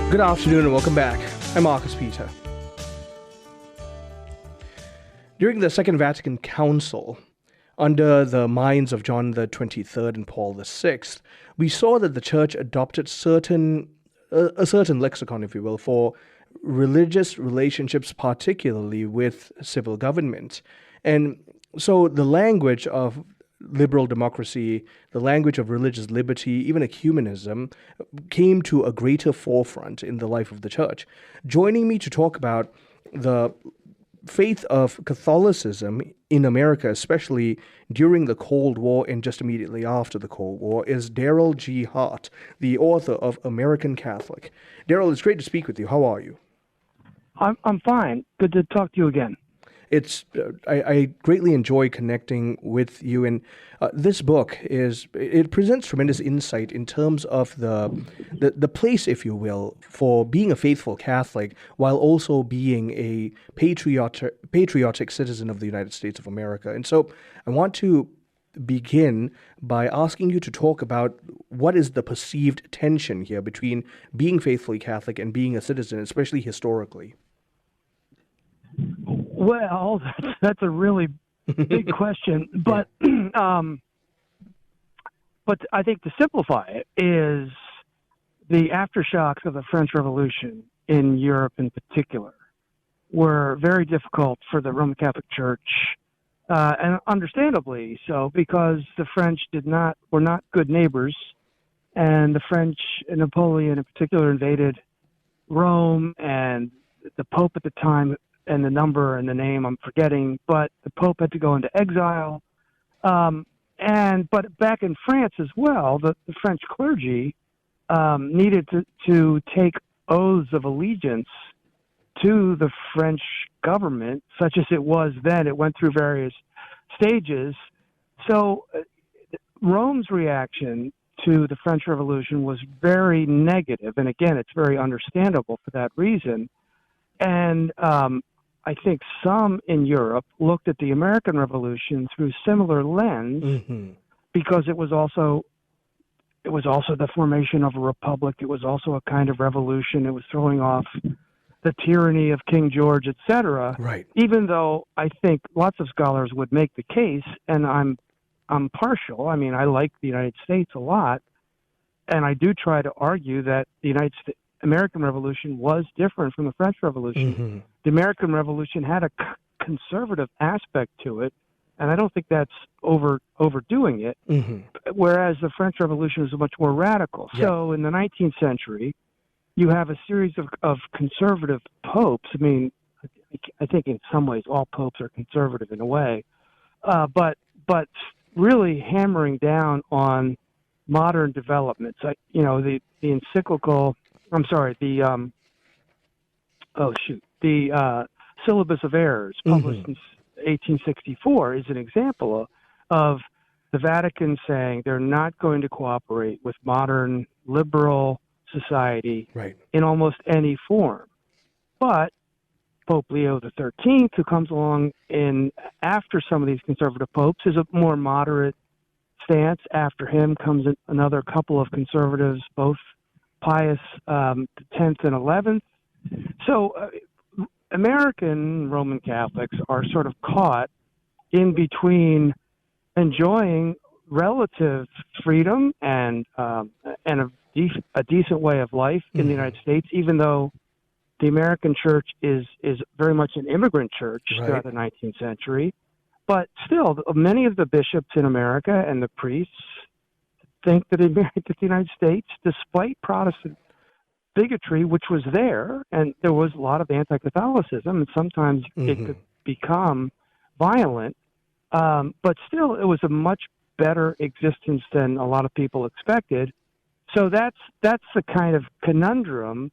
Good afternoon and welcome back. I'm Marcus Peter. During the Second Vatican Council, under the minds of John the 23rd and Paul the 6th, we saw that the Church adopted a certain lexicon, if you will, for religious relationships, particularly with civil government. And so the language of liberal democracy, the language of religious liberty, even ecumenism, came to a greater forefront in the life of the Church. Joining me to talk about the faith of Catholicism in America, especially during the Cold War and just immediately after the Cold War, is Darryl G. Hart, the author of American Catholic. Darryl, it's great to speak with you. How are you? I'm fine. Good to talk to you again. I greatly enjoy connecting with you, and this book it presents tremendous insight in terms of the place, if you will, for being a faithful Catholic while also being a patriotic citizen of the United States of America. And so I want to begin by asking you to talk about what is the perceived tension here between being faithfully Catholic and being a citizen, especially historically. Well, that's a really big question, but but I think to simplify it is the aftershocks of the French Revolution in Europe in particular were very difficult for the Roman Catholic Church, and understandably so, because the French were not good neighbors, and the French, Napoleon in particular, invaded Rome, and the Pope at the time, and the number and the name I'm forgetting, but the Pope had to go into exile. But back in France as well, the French clergy needed to take oaths of allegiance to the French government, such as it was then. It went through various stages. So Rome's reaction to the French Revolution was very negative, and again, it's very understandable for that reason. And I think some in Europe looked at the American Revolution through similar lens, because it was also the formation of a republic. It was also a kind of revolution. It was throwing off the tyranny of King George, etc. Right. Even though I think lots of scholars would make the case, and I'm partial. I mean, I like the United States a lot, and I do try to argue that the American Revolution was different from the French Revolution. The American Revolution had a conservative aspect to it, and I don't think that's overdoing it, whereas the French Revolution was much more radical. Yeah. So in the 19th century, you have a series of conservative popes. I mean, I think in some ways all popes are conservative in a way, but really hammering down on modern developments. The encyclical... I'm sorry, the Syllabus of Errors, published in 1864, is an example of the Vatican saying they're not going to cooperate with modern liberal society in almost any form. But Pope Leo XIII, who comes along after some of these conservative popes, is a more moderate stance. After him comes another couple of conservatives, both Pius X and XI. So American Roman Catholics are sort of caught in between enjoying relative freedom and a decent way of life in the United States, even though the American church is very much an immigrant church throughout the 19th century. But still, many of the bishops in America and the priests think that the United States, despite Protestant bigotry, which was there, and there was a lot of anti-Catholicism, and sometimes it could become violent, but still it was a much better existence than a lot of people expected. So that's the kind of conundrum.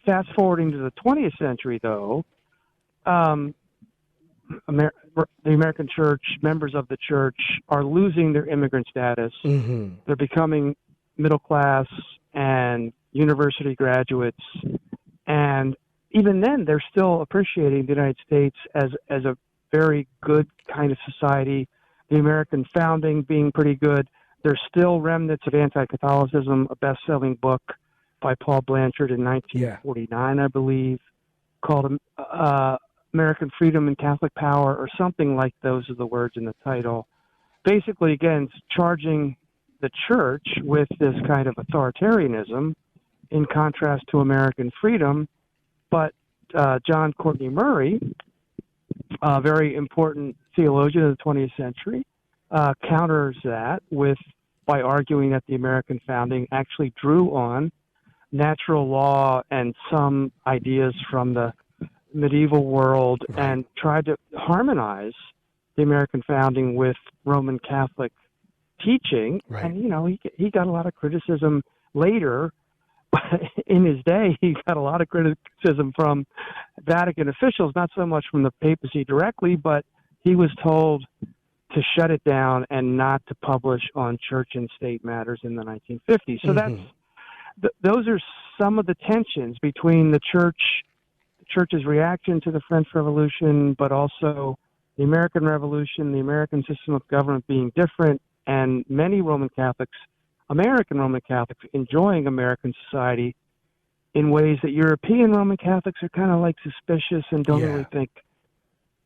Fast forwarding to the 20th century, though, the American church, members of the church, are losing their immigrant status. They're becoming middle class and university graduates. And even then, they're still appreciating the United States as a very good kind of society, the American founding being pretty good. There's still remnants of anti-Catholicism, a best-selling book by Paul Blanchard in 1949, I believe, called American Freedom and Catholic Power, or something like those are the words in the title. Basically, again, it's charging the church with this kind of authoritarianism in contrast to American freedom. But John Courtney Murray, a very important theologian of the 20th century, counters that by arguing that the American founding actually drew on natural law and some ideas from the medieval world, Right. and tried to harmonize the American founding with Roman Catholic teaching. Right. And, he got a lot of criticism later. In his day, he got a lot of criticism from Vatican officials, not so much from the papacy directly, but he was told to shut it down and not to publish on church and state matters in the 1950s. So those are some of the tensions between the church's reaction to the French Revolution, but also the American Revolution, the American system of government being different, and many American Roman Catholics enjoying American society in ways that European Roman Catholics are kind of like suspicious and don't really think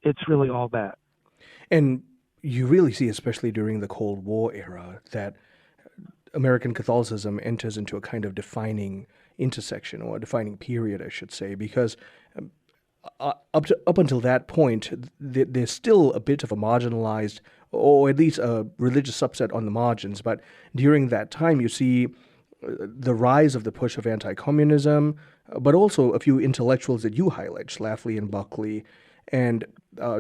it's really all that. And you really see, especially during the Cold War era, that American Catholicism enters into a kind of defining intersection, or a defining period, I should say, because up until that point, there's still a bit of a marginalized, or at least a religious subset on the margins. But during that time, you see the rise of the push of anti-communism, but also a few intellectuals that you highlight, Schlafly and Buckley, and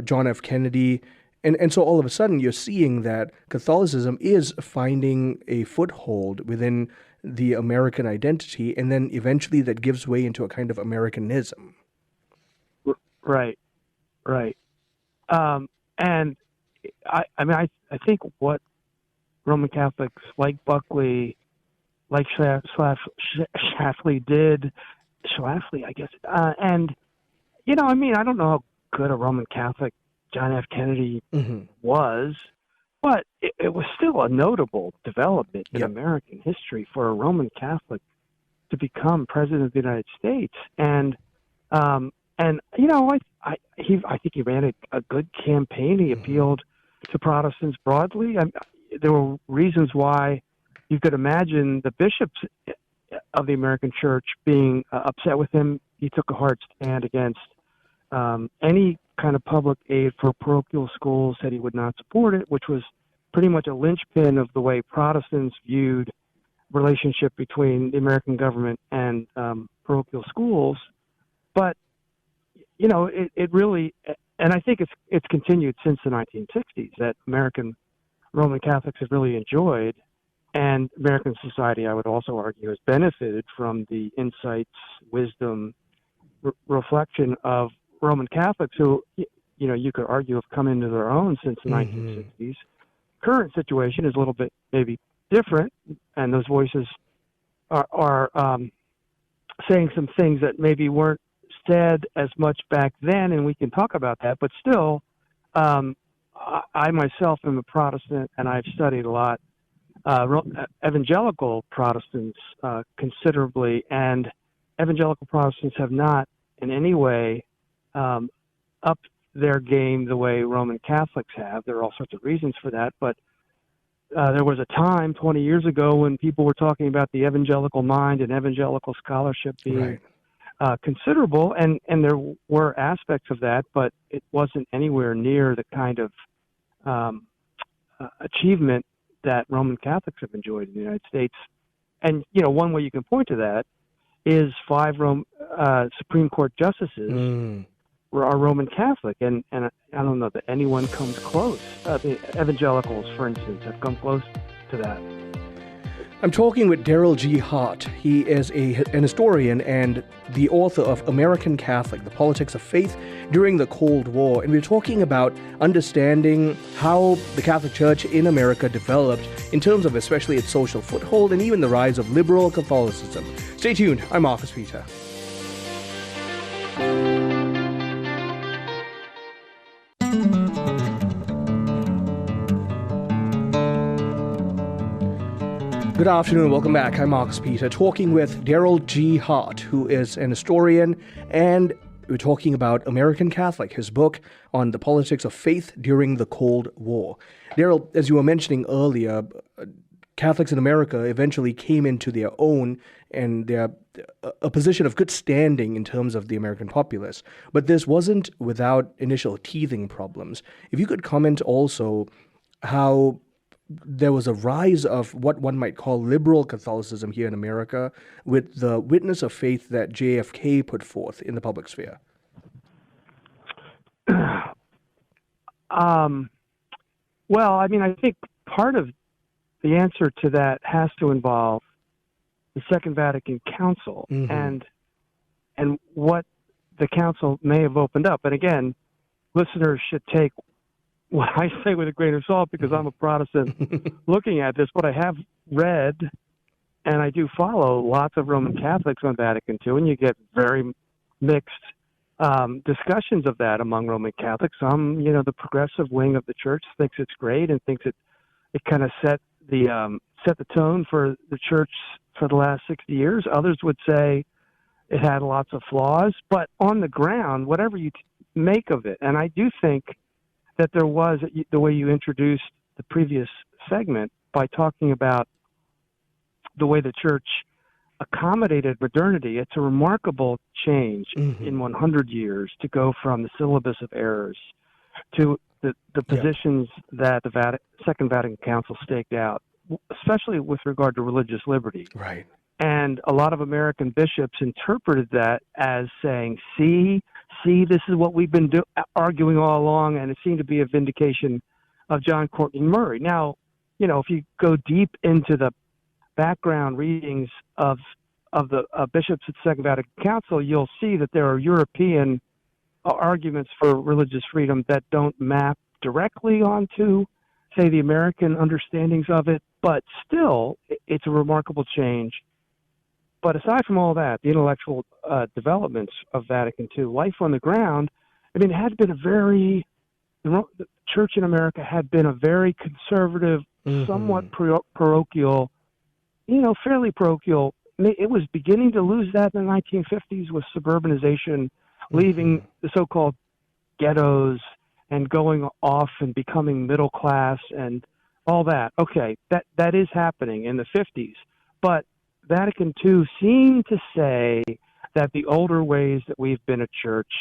John F. Kennedy. And so all of a sudden, you're seeing that Catholicism is finding a foothold within the American identity, and then eventually that gives way into a kind of Americanism. Right. And I think what Roman Catholics like Buckley, like Schlafly did, I guess, and I don't know how good a Roman Catholic John F. Kennedy was, but it was still a notable development in American history for a Roman Catholic to become president of the United States. And I think he ran a good campaign. He appealed to Protestants broadly. There were reasons why you could imagine the bishops of the American Church being upset with him. He took a hard stand against any kind of public aid for parochial schools, said he would not support it, which was pretty much a linchpin of the way Protestants viewed relationship between the American government and parochial schools. But it really, and I think it's continued since the 1960s, that American Roman Catholics have really enjoyed, and American society, I would also argue, has benefited from the insights, wisdom, reflection of Roman Catholics who, you could argue have come into their own since the 1960s. Current situation is a little bit maybe different, and those voices are saying some things that maybe weren't said as much back then, and we can talk about that. But still, I myself am a Protestant, and I've studied a lot evangelical Protestants considerably, and evangelical Protestants have not in any way upped their game the way Roman Catholics have. There are all sorts of reasons for that, but there was a time 20 years ago when people were talking about the evangelical mind and evangelical scholarship being considerable, and there were aspects of that, but it wasn't anywhere near the kind of achievement that Roman Catholics have enjoyed in the United States. And, one way you can point to that is 5 Supreme Court justices are Roman Catholic, and I don't know that anyone comes close. The evangelicals, for instance, have come close to that. I'm talking with Darryl G. Hart. He is an historian and the author of American Catholic, The Politics of Faith During the Cold War. And we're talking about understanding how the Catholic Church in America developed in terms of especially its social foothold and even the rise of liberal Catholicism. Stay tuned. I'm Marcus Peter. Good afternoon. Welcome back. I'm Marcus Peter, talking with Darryl G. Hart, who is an historian, and we're talking about American Catholic, his book on the politics of faith during the Cold War. Darryl, as you were mentioning earlier, Catholics in America eventually came into their own and their a position of good standing in terms of the American populace. But this wasn't without initial teething problems. If you could comment also how there was a rise of what one might call liberal Catholicism here in America with the witness of faith that JFK put forth in the public sphere. Well, I mean, I think part of the answer to that has to involve the Second Vatican Council and what the council may have opened up. And again, listeners should take what I say with a grain of salt because I'm a Protestant looking at this, but I have read and I do follow lots of Roman Catholics on Vatican II, and you get very mixed discussions of that among Roman Catholics. Some, the progressive wing of the church thinks it's great and thinks it kind of set the tone for the church for the last 60 years. Others would say it had lots of flaws, but on the ground, whatever you make of it, and I do think that there was, the way you introduced the previous segment by talking about the way the church accommodated modernity, it's a remarkable change in 100 years to go from the syllabus of errors to the positions that the Second Vatican Council staked out, especially with regard to religious liberty. Right. And a lot of American bishops interpreted that as saying, see, this is what we've been arguing all along, and it seemed to be a vindication of John Courtney Murray. Now, if you go deep into the background readings of the bishops at the Second Vatican Council, you'll see that there are European arguments for religious freedom that don't map directly onto, say, the American understandings of it, but still, it's a remarkable change. But aside from all that, the intellectual developments of Vatican II, life on the ground, I mean, the church in America had been a very conservative, somewhat parochial, fairly parochial. It was beginning to lose that in the 1950s with suburbanization, leaving the so-called ghettos and going off and becoming middle class and all that. Okay, that is happening in the 50s. But Vatican II seemed to say that the older ways that we've been a church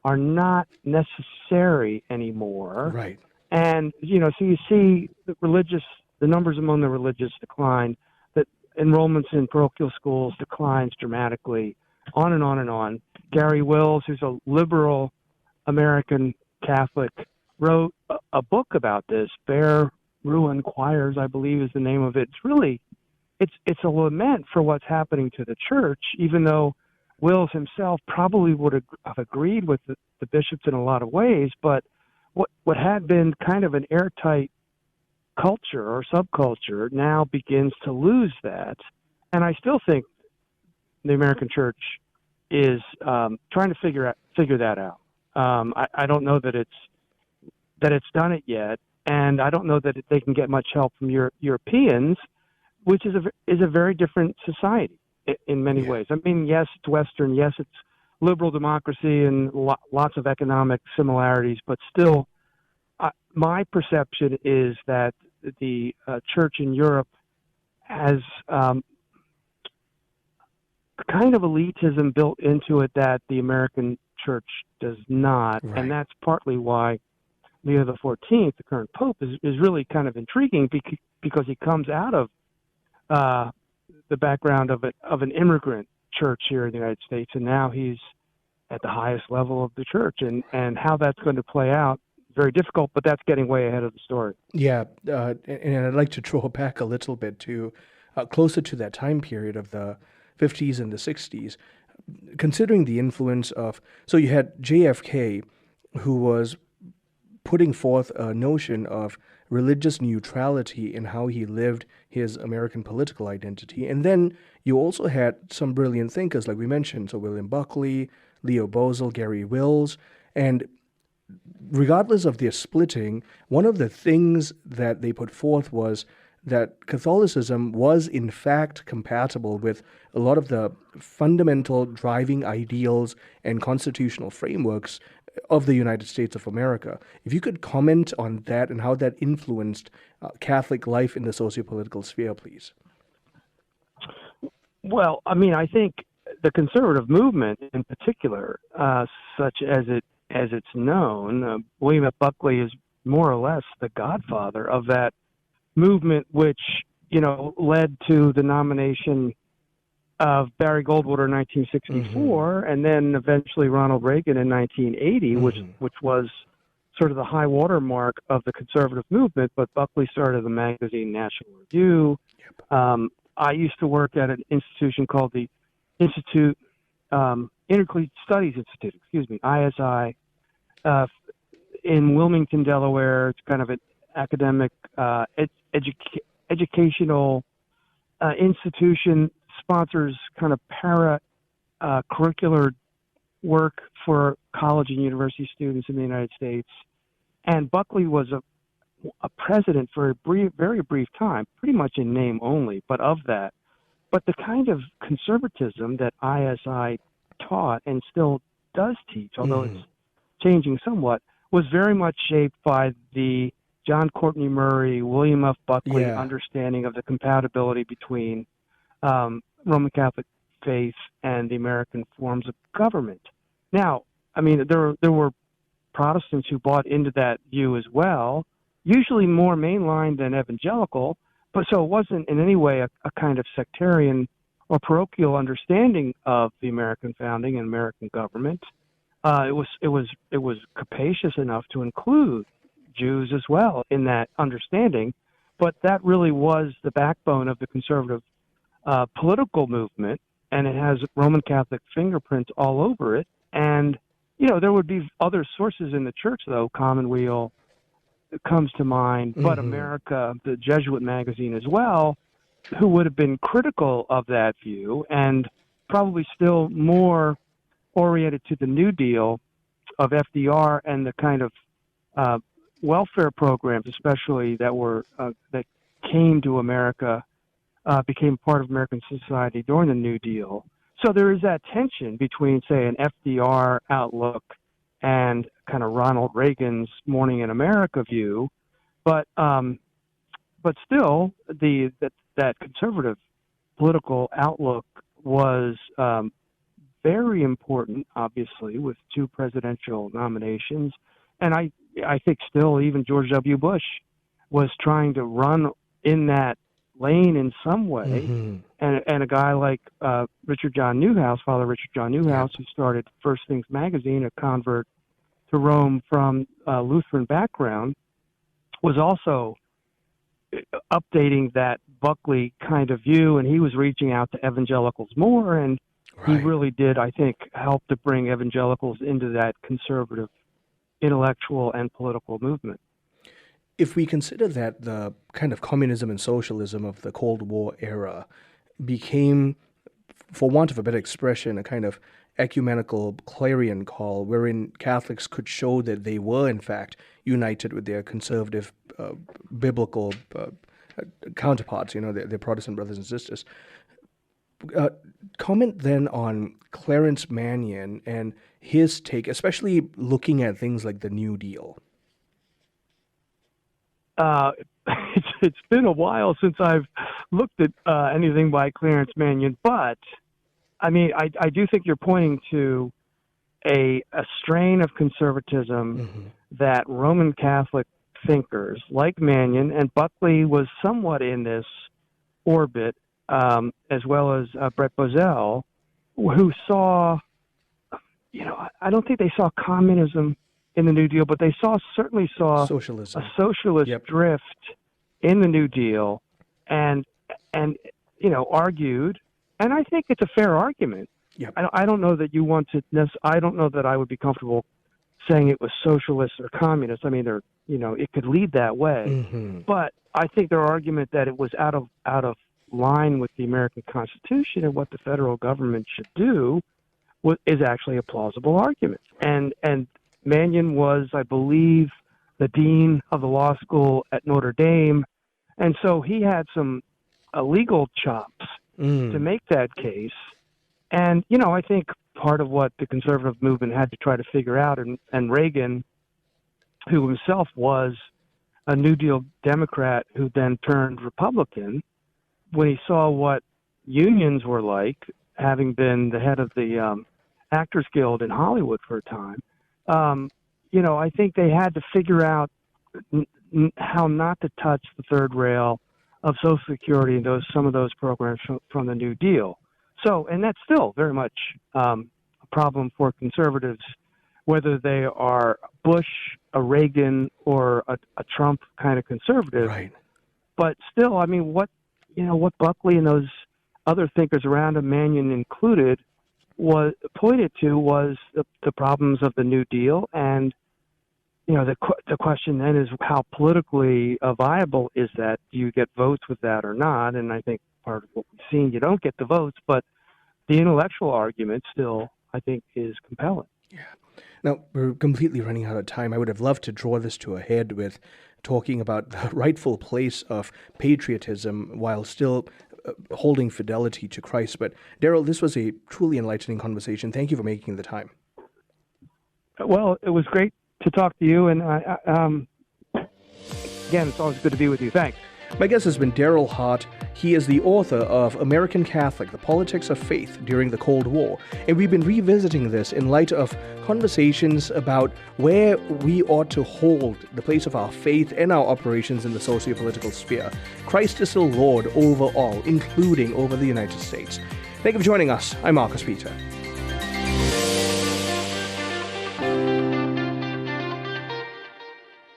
are not necessary anymore. Right. And, so you see the numbers among the religious decline, that enrollments in parochial schools declines dramatically, on and on and on. Gary Wills, who's a liberal American Catholic, wrote a book about this, Bare Ruin Choirs, I believe is the name of it. It's really, it's a lament for what's happening to the church, even though Wills himself probably would have agreed with the bishops in a lot of ways, but what had been kind of an airtight culture or subculture now begins to lose that. And I still think the American church is trying to figure that out. I don't know that it's done it yet, and I don't know that they can get much help from Europeans, which is a very different society in many ways. I mean, yes, it's Western, yes, it's liberal democracy and lots of economic similarities, but still, my perception is that the church in Europe has kind of elitism built into it that the American church does not, right. And that's partly why Leo the 14th, the current pope, is really kind of intriguing because he comes out of the background of an immigrant church here in the United States, and now he's at the highest level of the church, and how that's going to play out, very difficult, but that's getting way ahead of the story. Yeah, and I'd like to draw back a little bit to closer to that time period of the 50s and the 60s, considering the influence of, so you had JFK, who was putting forth a notion of religious neutrality in how he lived his American political identity. And then you also had some brilliant thinkers, like we mentioned, so William Buckley, Leo Bozel, Gary Wills, and regardless of their splitting, one of the things that they put forth was that Catholicism was in fact compatible with a lot of the fundamental driving ideals and constitutional frameworks of the United States of America. If you could comment on that and how that influenced Catholic life in the sociopolitical sphere, please. Well, I mean, I think the conservative movement, in particular, such as it's known, William F. Buckley is more or less the godfather of that movement, which led to the nomination of Barry Goldwater in 1964, and then eventually Ronald Reagan in 1980, which was sort of the high water mark of the conservative movement. But Buckley started the magazine National Review. I used to work at an institution called the Intercollegiate Studies Institute, ISI, in Wilmington, Delaware. It's kind of an academic educational institution, sponsors kind of curricular work for college and university students in the United States. And Buckley was a president for a very brief time, pretty much in name only, but of that. But the kind of conservatism that ISI taught and still does teach, although it's changing somewhat, was very much shaped by the John Courtney Murray, William F. Buckley understanding of the compatibility between Roman Catholic faith and the American forms of government. Now, I mean, there were Protestants who bought into that view as well, usually more mainline than evangelical, but so it wasn't in any way a kind of sectarian or parochial understanding of the American founding and American government. It was capacious enough to include Jews as well in that understanding, but that really was the backbone of the conservative political movement, and it has Roman Catholic fingerprints all over it. And there would be other sources in the church, though. Commonweal comes to mind, but America, the Jesuit magazine as well, who would have been critical of that view and probably still more oriented to the New Deal of FDR and the kind of welfare programs, especially that came to America, became part of American society during the New Deal. So there is that tension between, say, an FDR outlook and kind of Ronald Reagan's Morning in America view, but still that conservative political outlook was very important, obviously, with 2 presidential nominations, and I think still even George W. Bush was trying to run in that lane in some way, and a guy like Father Richard John Newhouse, who started First Things magazine, a convert to Rome from a Lutheran background, was also updating that Buckley kind of view, and he was reaching out to evangelicals more, and he really did, I think, help to bring evangelicals into that conservative intellectual and political movement. If we consider that the kind of communism and socialism of the Cold War era became, for want of a better expression, a kind of ecumenical clarion call wherein Catholics could show that they were, in fact, united with their conservative biblical counterparts, their Protestant brothers and sisters. Comment then on Clarence Mannion and his take, especially looking at things like the New Deal. It's been a while since I've looked at anything by Clarence Mannion, but I mean, I do think you're pointing to a strain of conservatism that Roman Catholic thinkers like Mannion, and Buckley was somewhat in this orbit, as well as Brett Bozell, who saw, I don't think they saw communism in the New Deal, but they certainly saw socialism, a socialist drift in the New Deal, and argued, and I think it's a fair argument. I don't know that you want to. I don't know that I would be comfortable saying it was socialist or communist. I mean, it could lead that way, but I think their argument that it was out of line with the American Constitution and what the federal government should do is actually a plausible argument, and Mannion was, I believe, the dean of the law school at Notre Dame, And so he had some legal chops to make that case. And, I think part of what the conservative movement had to try to figure out, and Reagan, who himself was a New Deal Democrat who then turned Republican, when he saw what unions were like, having been the head of the Actors Guild in Hollywood for a time, I think they had to figure out how not to touch the third rail of Social Security and some of those programs from the New Deal. So, and that's still very much a problem for conservatives, whether they are Bush, a Reagan, or a Trump kind of conservative. Right. But still, I mean, what Buckley and those other thinkers around him, Mannion included, pointed to was the problems of the New Deal. And the question then is, how politically viable is that? Do you get votes with that or not? And I think part of what we've seen, you don't get the votes, but the intellectual argument still, I think, is compelling. Yeah. Now, we're completely running out of time. I would have loved to draw this to a head with talking about the rightful place of patriotism while still holding fidelity to Christ. But Darryl, this was a truly enlightening conversation. Thank you for making the time. Well, it was great to talk to you. And again, it's always good to be with you. Thanks. My guest has been Darryl Hart. He is the author of American Catholic, The Politics of Faith During the Cold War. And we've been revisiting this in light of conversations about where we ought to hold the place of our faith and our operations in the socio-political sphere. Christ is still Lord over all, including over the United States. Thank you for joining us. I'm Marcus Peter.